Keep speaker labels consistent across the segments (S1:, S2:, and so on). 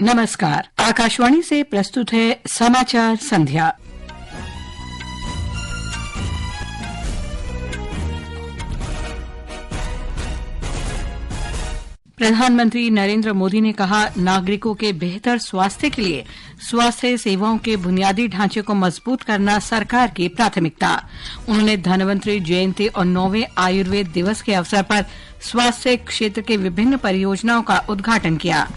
S1: नमस्कार, आकाशवाणी से प्रस्तुत है समाचार संध्या। प्रधानमंत्री नरेंद्र मोदी ने कहा, नागरिकों के बेहतर स्वास्थ्य के लिए स्वास्थ्य सेवाओं के बुनियादी ढांचे को मजबूत करना सरकार की प्राथमिकता। उन्होंने धन्वंतरि जयंती और 9वें आयुर्वेद दिवस के अवसर पर स्वास्थ्य क्षेत्र के विभिन्न परियोजनाओं का उद्घाटन किया।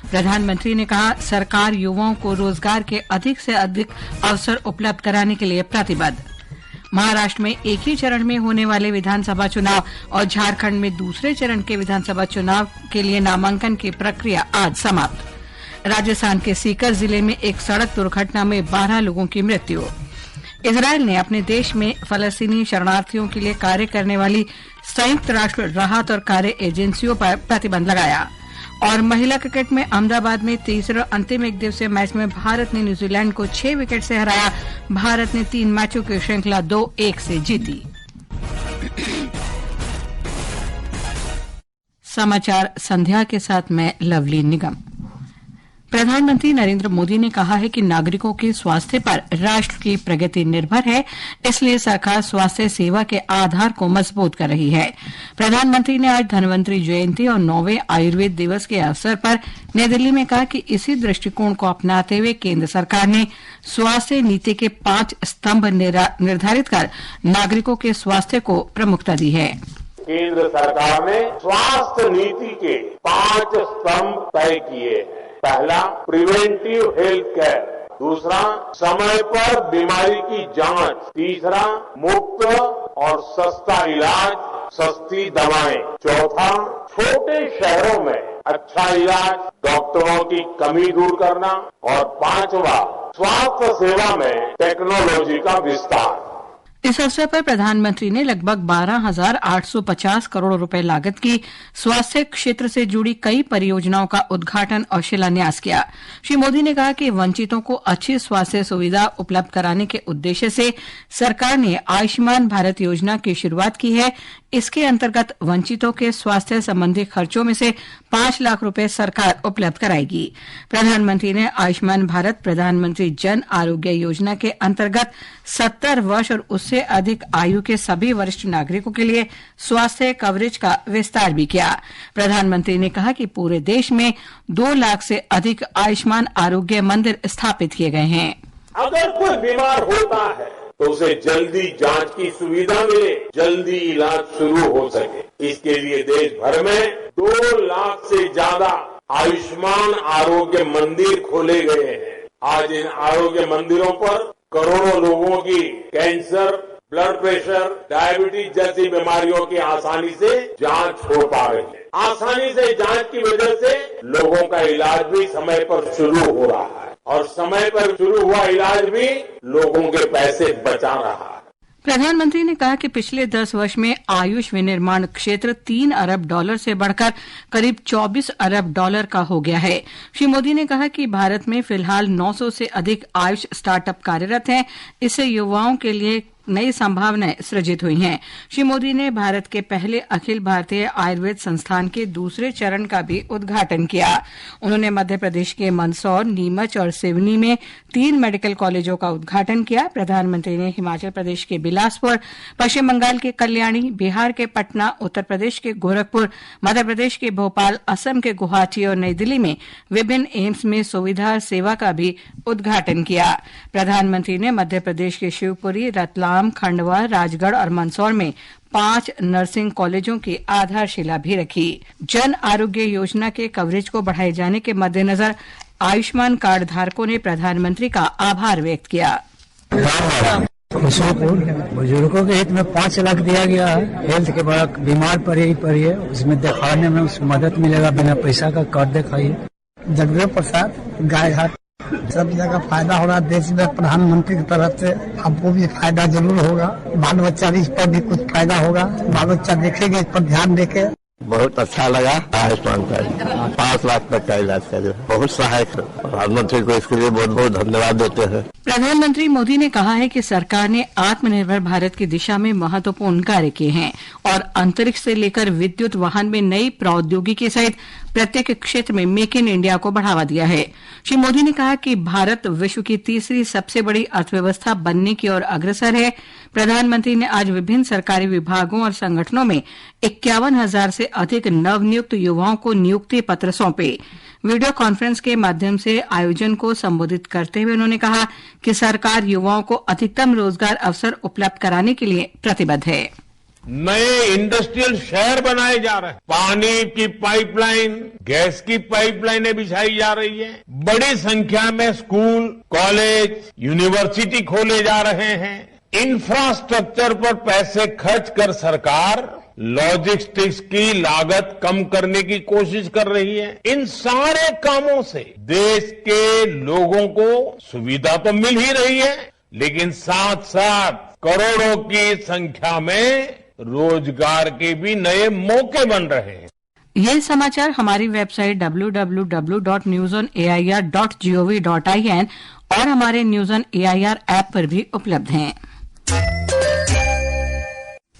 S1: प्रधानमंत्री ने कहा, सरकार युवाओं को रोजगार के अधिक से अधिक अवसर उपलब्ध कराने के लिए प्रतिबद्ध। महाराष्ट्र में एक ही चरण में होने वाले विधानसभा चुनाव और झारखंड में दूसरे चरण के विधानसभा चुनाव के लिए नामांकन की प्रक्रिया आज समाप्त। राजस्थान के सीकर जिले में एक सड़क दुर्घटना में 12 लोगों की मृत्यु। इजरायल ने अपने देश में फलस्तीनी शरणार्थियों के लिए कार्य करने वाली संयुक्त राष्ट्र राहत और कार्य एजेंसियों पर प्रतिबंध लगाया। और महिला क्रिकेट में अहमदाबाद में तीसरे अंतिम एक दिवसीय मैच में भारत ने न्यूजीलैंड को 6 विकेट से हराया। भारत ने 3 मैचों की श्रृंखला 2-1 से जीती। समाचार संध्या के साथ मैं लवली निगम। प्रधानमंत्री नरेंद्र मोदी ने कहा है कि नागरिकों के स्वास्थ्य पर राष्ट्र की प्रगति निर्भर है, इसलिए सरकार स्वास्थ्य सेवा के आधार को मजबूत कर रही है। प्रधानमंत्री ने आज धन्वंतरि जयंती और 9वें आयुर्वेद दिवस के अवसर पर नई दिल्ली में कहा कि इसी दृष्टिकोण को अपनाते हुए केंद्र सरकार ने स्वास्थ्य नीति के 5 स्तंभ निर्धारित कर नागरिकों के स्वास्थ्य को प्रमुखता दी है।
S2: केंद्र सरकार ने स्वास्थ्य नीति के 5 स्तंभ तय किए हैं। पहला, प्रिवेंटिव हेल्थ केयर। दूसरा, समय पर बीमारी की जांच। तीसरा, मुफ्त और सस्ता इलाज, सस्ती दवाएं। चौथा, छोटे शहरों में अच्छा इलाज, डॉक्टरों की कमी दूर करना। और 5वां, स्वास्थ्य सेवा में टेक्नोलॉजी का विस्तार।
S1: इस अवसर पर प्रधानमंत्री ने लगभग 12,850 करोड़ रुपए लागत की स्वास्थ्य क्षेत्र से जुड़ी कई परियोजनाओं का उद्घाटन और शिलान्यास किया। श्री मोदी ने कहा कि वंचितों को अच्छी स्वास्थ्य सुविधा उपलब्ध कराने के उद्देश्य से सरकार ने आयुष्मान भारत योजना की शुरुआत की है। इसके अंतर्गत वंचितों के स्वास्थ्य संबंधी खर्चों में से 5 लाख रुपए सरकार उपलब्ध कराएगी। प्रधानमंत्री ने आयुष्मान भारत प्रधानमंत्री जन आरोग्य योजना के अंतर्गत 70 वर्ष और उससे अधिक आयु के सभी वरिष्ठ नागरिकों के लिए स्वास्थ्य कवरेज का विस्तार भी किया। प्रधानमंत्री ने कहा कि पूरे देश में 2 लाख से अधिक आयुष्मान आरोग्य मंदिर स्थापित किए गए हैं।
S2: अगर कोई बीमार होता है तो उसे जल्दी जांच की सुविधा मिले, जल्दी इलाज शुरू हो सके। इसके लिए देश भर में 2 लाख से ज्यादा आयुष्मान आरोग्य मंदिर खोले गए हैं। आज इन आरोग्य मंदिरों पर करोड़ों लोगों की कैंसर, ब्लड प्रेशर, डायबिटीज जैसी बीमारियों की आसानी से जांच हो पा रही है। आसानी से जांच की वजह से लोगों का इलाज भी समय पर शुरू हो रहा है और समय पर शुरू हुआ इलाज भी लोगों के पैसे बचा रहा है।
S1: प्रधानमंत्री ने कहा कि पिछले 10 वर्ष में आयुष विनिर्माण क्षेत्र $3 अरब से बढ़कर करीब $24 अरब का हो गया है। श्री मोदी ने कहा कि भारत में फिलहाल 900 से अधिक आयुष स्टार्टअप कार्यरत हैं। इससे युवाओं के लिए नई संभावनाएं सृजित हुई हैं। श्री मोदी ने भारत के पहले अखिल भारतीय आयुर्वेद संस्थान के दूसरे चरण का भी उद्घाटन किया। उन्होंने मध्य प्रदेश के मंदसौर, नीमच और सिवनी में 3 मेडिकल कॉलेजों का उद्घाटन किया। प्रधानमंत्री ने हिमाचल प्रदेश के बिलासपुर, पश्चिम बंगाल के कल्याणी, बिहार के पटना, उत्तर प्रदेश के गोरखपुर, मध्य प्रदेश के भोपाल, असम के गुवाहाटी और नई दिल्ली में विभिन्न एम्स में सुविधा सेवा का भी उद्घाटन किया। प्रधानमंत्री ने मध्य प्रदेश के शिवपुरी, रतलाम, खंडवा, राजगढ़ और मंदसौर में 5 नर्सिंग कॉलेजों की आधारशिला भी रखी। जन आरोग्य योजना के कवरेज को बढ़ाए जाने के मद्देनजर आयुष्मान कार्ड धारकों ने प्रधानमंत्री का आभार व्यक्त किया।
S3: बुजुर्गों के हित में 5 लाख दिया गया है। हेल्थ के बड़ा बीमार पड़िए उसमें दिखाने में उसको मदद मिलेगा, बिना पैसा का कार्ड दिखाइए। जगदेव प्रसाद, गायघाट, सब जगह फायदा हो रहा है। देश में प्रधानमंत्री की तरफ से हमको भी फायदा जरूर होगा। बाल बच्चा भी इस पर भी कुछ फायदा होगा। बाल बच्चा देखेंगे, इस पर ध्यान देके
S4: बहुत अच्छा लगा। आयुष्मान कार्ड 5 लाख तक का इलाज करे, बहुत सहायक है। प्रधानमंत्री को इसके लिए बहुत बहुत धन्यवाद देते हैं।
S1: प्रधानमंत्री मोदी ने कहा है कि सरकार ने आत्मनिर्भर भारत की दिशा में महत्वपूर्ण कार्य किए हैं और अंतरिक्ष से लेकर विद्युत वाहन में नई प्रौद्योगिकी सहित प्रत्येक क्षेत्र में मेक इन इंडिया को बढ़ावा दिया है। श्री मोदी ने कहा कि भारत विश्व की तीसरी सबसे बड़ी अर्थव्यवस्था बनने की ओर अग्रसर है। प्रधानमंत्री ने आज विभिन्न सरकारी विभागों और संगठनों में 51,000 से अधिक नवनियुक्त युवाओं को नियुक्ति पत्र सौंपे। वीडियो कॉन्फ्रेंस के माध्यम से आयोजन को संबोधित करते हुए उन्होंने कहा कि सरकार युवाओं को अधिकतम रोजगार अवसर उपलब्ध कराने के लिए प्रतिबद्ध है।
S2: नए इंडस्ट्रियल शहर बनाए जा रहे हैं, पानी की पाइपलाइन, गैस की पाइपलाइनें बिछाई जा रही है, बड़ी संख्या में स्कूल, कॉलेज, यूनिवर्सिटी खोले जा रहे हैं। इंफ्रास्ट्रक्चर पर पैसे खर्च कर सरकार लॉजिस्टिक्स की लागत कम करने की कोशिश कर रही है। इन सारे कामों से देश के लोगों को सुविधा तो मिल ही रही है, लेकिन साथ साथ करोड़ों की संख्या में रोजगार के भी नए मौके बन रहे हैं।
S1: ये समाचार हमारी वेबसाइट www.newsonair.gov.in और हमारे न्यूज ऑन एआईआर ऐप पर भी उपलब्ध हैं।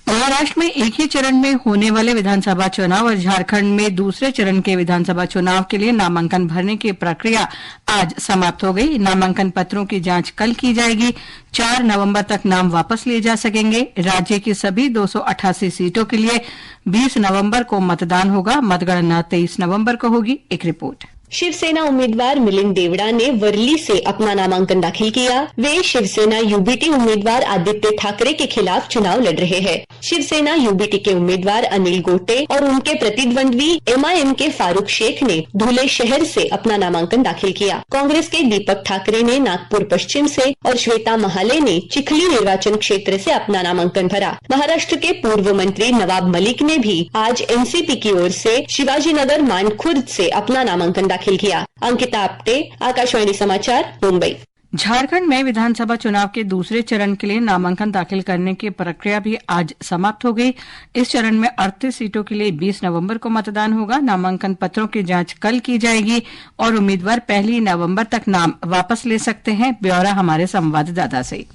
S1: महाराष्ट्र में एक ही चरण में होने वाले विधानसभा चुनाव और झारखंड में दूसरे चरण के विधानसभा चुनाव के लिए नामांकन भरने की प्रक्रिया आज समाप्त हो गई। नामांकन पत्रों की जांच कल की जाएगी। 4 नवंबर तक नाम वापस लिए जा सकेंगे। राज्य की सभी 288 सीटों के लिए 20 नवंबर को मतदान होगा। मतगणना 23 नवंबर को होगी। एक रिपोर्ट।
S5: शिवसेना उम्मीदवार मिलिंद देवड़ा ने वर्ली से अपना नामांकन दाखिल किया। वे शिवसेना यूबीटी उम्मीदवार आदित्य ठाकरे के खिलाफ चुनाव लड़ रहे हैं। शिवसेना यूबीटी के उम्मीदवार अनिल गोटे और उनके प्रतिद्वंद्वी एमआईएम के फारूक शेख ने धुले शहर से अपना नामांकन दाखिल किया। कांग्रेस के दीपक ठाकरे ने नागपुर पश्चिम से और श्वेता महाले ने चिखली निर्वाचन क्षेत्र से अपना नामांकन भरा। महाराष्ट्र के पूर्व मंत्री नवाब मलिक ने भी आज एनसीपी की ओर से शिवाजीनगर मानखुर्द से अपना नामांकन दाखिल किया। अंकिता आप्टे, आकाशवाणी समाचार, मुंबई।
S1: झारखंड में विधानसभा चुनाव के दूसरे चरण के लिए नामांकन दाखिल करने की प्रक्रिया भी आज समाप्त हो गई। इस चरण में 38 सीटों के लिए 20 नवंबर को मतदान होगा। नामांकन पत्रों की जांच कल की जाएगी और उम्मीदवार 1 नवंबर तक नाम वापस ले सकते हैं। ब्यौरा हमारे संवाददाता से।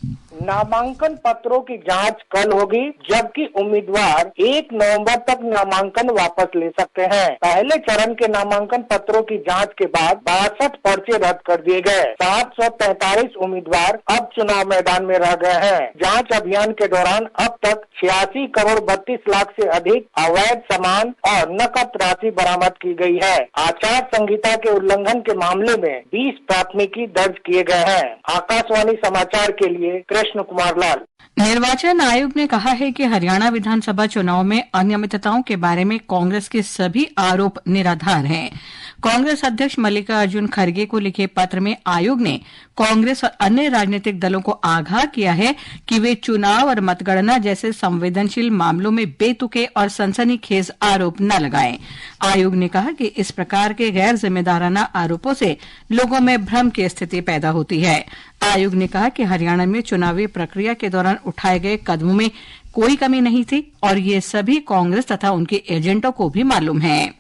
S6: नामांकन पत्रों की जांच कल होगी, जबकि उम्मीदवार 1 नवंबर तक नामांकन वापस ले सकते हैं। पहले चरण के नामांकन पत्रों की जांच के बाद 62 पर्चे रद्द कर दिए गए। 743 उम्मीदवार अब चुनाव मैदान में रह गए हैं। जांच अभियान के दौरान अब तक 86 करोड़ 32 लाख से अधिक अवैध सामान और नकद राशि बरामद की गई है। आचार संहिता के उल्लंघन के मामले में 20 प्राथमिकी दर्ज किए गए हैं। आकाशवाणी समाचार के लिए कृष्ण कुमार लाल।
S1: निर्वाचन आयोग ने कहा है कि हरियाणा विधानसभा चुनाव में अनियमितताओं के बारे में कांग्रेस के सभी आरोप निराधार हैं। कांग्रेस अध्यक्ष मल्लिकार्जुन खड़गे को लिखे पत्र में आयोग ने कांग्रेस और अन्य राजनीतिक दलों को आगाह किया है कि वे चुनाव और मतगणना जैसे संवेदनशील मामलों में बेतुके और सनसनीखेज आरोप न लगाएं। आयोग ने कहा कि इस प्रकार के गैर जिम्मेदाराना आरोपों से लोगों में भ्रम की स्थिति पैदा होती है। आयोग ने कहा कि हरियाणा में चुनावी प्रक्रिया के दौरान उठाए गए कदमों में कोई कमी नहीं थी और ये सभी कांग्रेस तथा उनके एजेंटों को भी मालूम है।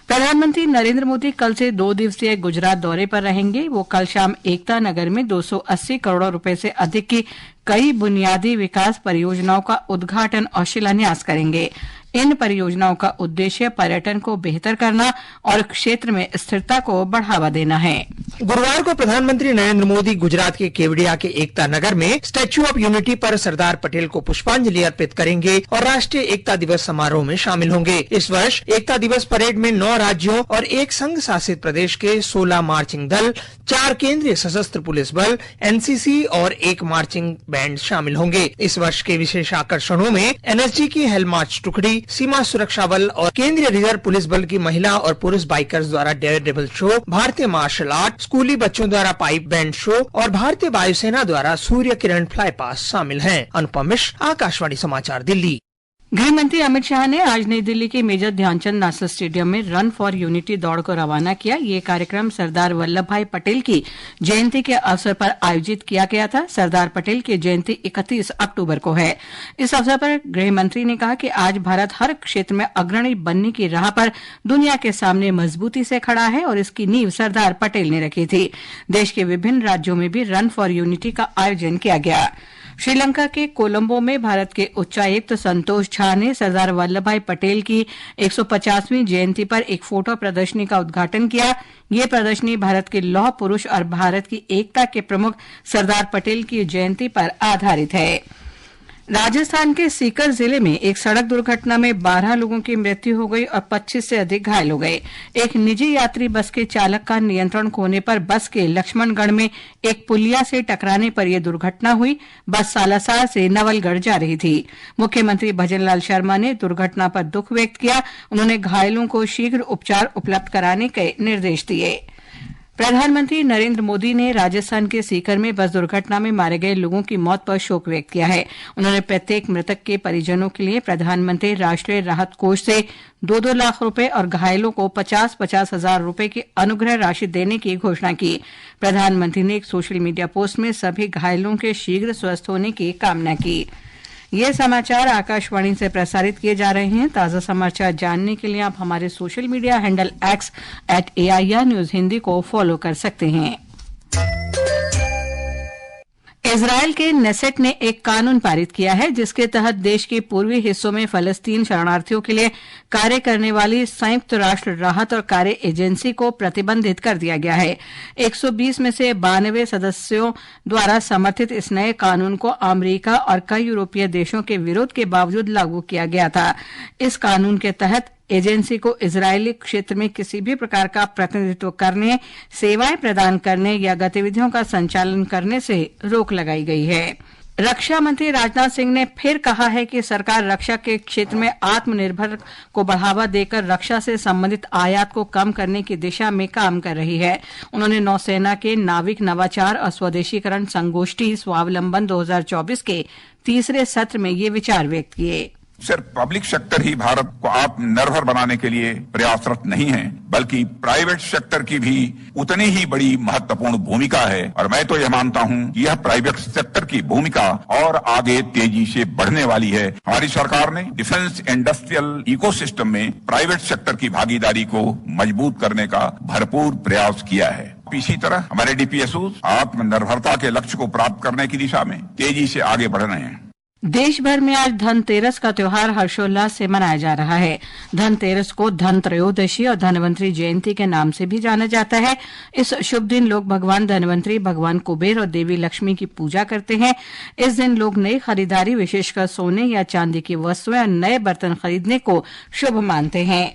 S1: प्रधानमंत्री नरेंद्र मोदी कल से 2 दिवसीय गुजरात दौरे पर रहेंगे। वो कल शाम एकता नगर में 280 करोड़ रुपए से अधिक की कई बुनियादी विकास परियोजनाओं का उद्घाटन और शिलान्यास करेंगे। इन परियोजनाओं का उद्देश्य पर्यटन को बेहतर करना और क्षेत्र में स्थिरता को बढ़ावा देना है।
S7: गुरुवार को प्रधानमंत्री नरेंद्र मोदी गुजरात के केवड़िया के एकता नगर में स्टैच्यू ऑफ यूनिटी पर सरदार पटेल को पुष्पांजलि अर्पित करेंगे और राष्ट्रीय एकता दिवस समारोह में शामिल होंगे। इस वर्ष एकता दिवस परेड में 9 राज्यों और 1 संघ शासित प्रदेश के 16 मार्चिंग दल, 4 केंद्रीय सशस्त्र पुलिस बल, एनसीसी और 1 मार्चिंग बैंड शामिल होंगे। इस वर्ष के विशेष आकर्षणों में एनएसजी की हेल मार्च टुकड़ी, सीमा सुरक्षा बल और केंद्रीय रिजर्व पुलिस बल की महिला और पुरुष बाइकर्स द्वारा डेयर डेविल शो, भारतीय मार्शल आर्ट, स्कूली बच्चों द्वारा पाइप बैंड शो और भारतीय वायुसेना द्वारा सूर्य किरण फ्लाई पास शामिल हैं। अनुपम मिश्र, आकाशवाणी समाचार, दिल्ली।
S1: गृह मंत्री अमित शाह ने आज नई दिल्ली के मेजर ध्यानचंद नेशनल स्टेडियम में रन फॉर यूनिटी दौड़ को रवाना किया। ये कार्यक्रम सरदार वल्लभ भाई पटेल की जयंती के अवसर पर आयोजित किया गया था। सरदार पटेल की जयंती 31 अक्टूबर को है। इस अवसर पर गृह मंत्री ने कहा कि आज भारत हर क्षेत्र में अग्रणी बनने की राह पर दुनिया के सामने मजबूती से खड़ा है और इसकी नींव सरदार पटेल ने रखी थी। देश के विभिन्न राज्यों में भी रन फॉर यूनिटी का आयोजन किया गया। श्रीलंका के कोलंबो में भारत के उच्चायुक्त संतोष झा ने सरदार वल्लभ भाई पटेल की 150वीं जयंती पर एक फोटो प्रदर्शनी का उद्घाटन किया। ये प्रदर्शनी भारत के लौह पुरुष और भारत की एकता के प्रमुख सरदार पटेल की जयंती पर आधारित है। राजस्थान के सीकर जिले में एक सड़क दुर्घटना में 12 लोगों की मृत्यु हो गई और 25 से अधिक घायल हो गए। एक निजी यात्री बस के चालक का नियंत्रण खोने पर बस के लक्ष्मणगढ़ में एक पुलिया से टकराने पर यह दुर्घटना हुई। बस सालासर से नवलगढ़ जा रही थी। मुख्यमंत्री भजनलाल शर्मा ने दुर्घटना पर दुख व्यक्त किया। उन्होंने घायलों को शीघ्र उपचार उपलब्ध कराने के निर्देश दिए। प्रधानमंत्री नरेंद्र मोदी ने राजस्थान के सीकर में बस दुर्घटना में मारे गए लोगों की मौत पर शोक व्यक्त किया है। उन्होंने प्रत्येक मृतक के परिजनों के लिए प्रधानमंत्री राष्ट्रीय राहत कोष से 2-2 लाख रुपए और घायलों को 50-50 हजार रुपए की अनुग्रह राशि देने की घोषणा की। प्रधानमंत्री ने एक सोशल मीडिया पोस्ट में सभी घायलों के शीघ्र स्वस्थ होने की कामना की। ये समाचार आकाशवाणी से प्रसारित किए जा रहे हैं। ताजा समाचार जानने के लिए आप हमारे social media handle @AIR news Hindi को फॉलो कर सकते हैं। इजरायल के नेसेट ने एक कानून पारित किया है जिसके तहत देश के पूर्वी हिस्सों में फलस्तीन शरणार्थियों के लिए कार्य करने वाली संयुक्त राष्ट्र राहत और कार्य एजेंसी को प्रतिबंधित कर दिया गया है। 120 में से 92 सदस्यों द्वारा समर्थित इस नए कानून को अमेरिका और कई यूरोपीय देशों के विरोध के बावजूद लागू किया गया था। इस कानून के तहत एजेंसी को इजरायली क्षेत्र में किसी भी प्रकार का प्रतिनिधित्व करने, सेवाएं प्रदान करने या गतिविधियों का संचालन करने से रोक लगाई गई है। रक्षा मंत्री राजनाथ सिंह ने फिर कहा है कि सरकार रक्षा के क्षेत्र में आत्मनिर्भर को बढ़ावा देकर रक्षा से संबंधित आयात को कम करने की दिशा में काम कर रही है। उन्होंने नौसेना के नाविक नवाचार और स्वदेशीकरण संगोष्ठी स्वावलंबन 2024 के तीसरे सत्र में ये विचार व्यक्त किए।
S8: सिर्फ पब्लिक सेक्टर ही भारत को आत्मनिर्भर बनाने के लिए प्रयासरत नहीं है, बल्कि प्राइवेट सेक्टर की भी उतनी ही बड़ी महत्वपूर्ण भूमिका है। और मैं तो यह मानता हूं कि यह प्राइवेट सेक्टर की भूमिका और आगे तेजी से बढ़ने वाली है। हमारी सरकार ने डिफेंस इंडस्ट्रियल इकोसिस्टम में प्राइवेट सेक्टर की भागीदारी को मजबूत करने का भरपूर प्रयास किया है। इसी तरह हमारे डीपीएसओ आत्मनिर्भरता के लक्ष्य को प्राप्त करने की दिशा में तेजी से आगे बढ़ रहे हैं।
S1: देश भर में आज धनतेरस का त्योहार हर्षोल्लास से मनाया जा रहा है। धनतेरस को धन त्रयोदशी और धनवंतरी जयंती के नाम से भी जाना जाता है। इस शुभ दिन लोग भगवान धनवंतरी, भगवान कुबेर और देवी लक्ष्मी की पूजा करते हैं। इस दिन लोग नई खरीदारी, विशेषकर सोने या चांदी की वस्तुएं और नए बर्तन खरीदने को शुभ मानते हैं।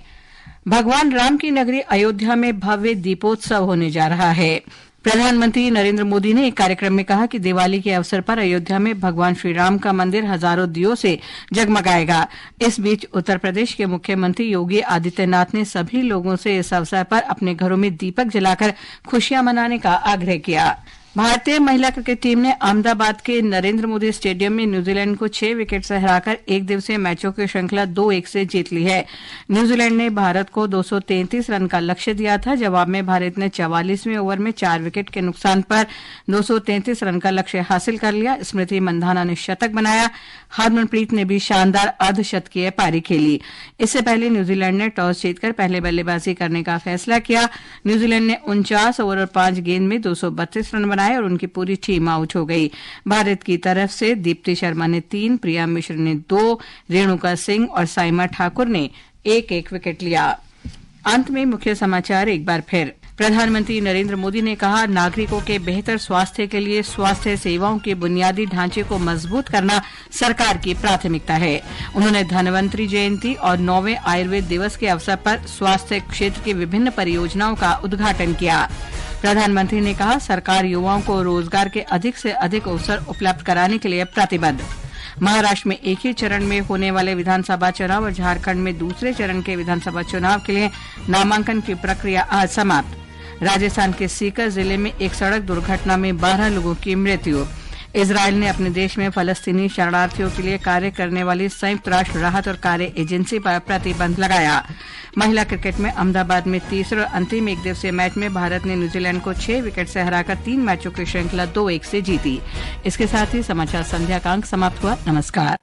S1: भगवान राम की नगरी अयोध्या में भव्य दीपोत्सव होने जा रहा है। प्रधानमंत्री नरेंद्र मोदी ने एक कार्यक्रम में कहा कि दिवाली के अवसर पर अयोध्या में भगवान श्री राम का मंदिर हजारों दियों से जगमगाएगा। इस बीच उत्तर प्रदेश के मुख्यमंत्री योगी आदित्यनाथ ने सभी लोगों से इस अवसर पर अपने घरों में दीपक जलाकर खुशियां मनाने का आग्रह किया। भारतीय महिला क्रिकेट टीम ने अहमदाबाद के नरेंद्र मोदी स्टेडियम में न्यूजीलैंड को 6 विकेट से हराकर एक दिवसीय मैचों की श्रृंखला 2-1 से जीत ली है। न्यूजीलैंड ने भारत को 233 रन का लक्ष्य दिया था। जवाब में भारत ने 44वें ओवर में 4 विकेट के नुकसान पर 233 रन का लक्ष्य हासिल कर लिया। स्मृति मंधाना ने शतक बनाया। हरमनप्रीत ने भी शानदार अर्धशतकीय पारी खेली। इससे पहले न्यूजीलैंड ने टॉस जीतकर पहले बल्लेबाजी करने का फैसला किया। न्यूजीलैंड ने 49 ओवर और 5 गेंद में 232 रन बनाए और उनकी पूरी टीम आउट हो गई। भारत की तरफ से दीप्ति शर्मा ने 3, प्रिया मिश्र ने 2, रेणुका सिंह और साइमा ठाकुर ने 1-1 विकेट लिया। अंत में मुख्य समाचार एक बार फिर। प्रधानमंत्री नरेंद्र मोदी ने कहा, नागरिकों के बेहतर स्वास्थ्य के लिए स्वास्थ्य सेवाओं के बुनियादी ढांचे को मजबूत करना सरकार की प्राथमिकता है। उन्होंने धनवंतरी जयंती और 9वें आयुर्वेद दिवस के अवसर पर स्वास्थ्य क्षेत्र की विभिन्न परियोजनाओं का उद्घाटन किया। प्रधानमंत्री ने कहा, सरकार युवाओं को रोजगार के अधिक से अधिक अवसर उपलब्ध कराने के लिए प्रतिबद्ध। महाराष्ट्र में एक ही चरण में होने वाले विधानसभा चुनाव और झारखंड में दूसरे चरण के विधानसभा चुनाव के लिए नामांकन की प्रक्रिया आज समाप्त। राजस्थान के सीकर जिले में एक सड़क दुर्घटना में 12 लोगों की मृत्यु। इजरायल ने अपने देश में फलस्तीनी शरणार्थियों के लिए कार्य करने वाली संयुक्त राष्ट्र राहत और कार्य एजेंसी पर प्रतिबंध लगाया। महिला क्रिकेट में अहमदाबाद में तीसरे और अंतिम एक दिवसीय मैच में भारत ने न्यूजीलैंड को 6 विकेट से हराकर 3 मैचों की श्रृंखला 2-1 से जीती। इसके साथ ही समाचार संध्या का अंक समाप्त हुआ। नमस्कार।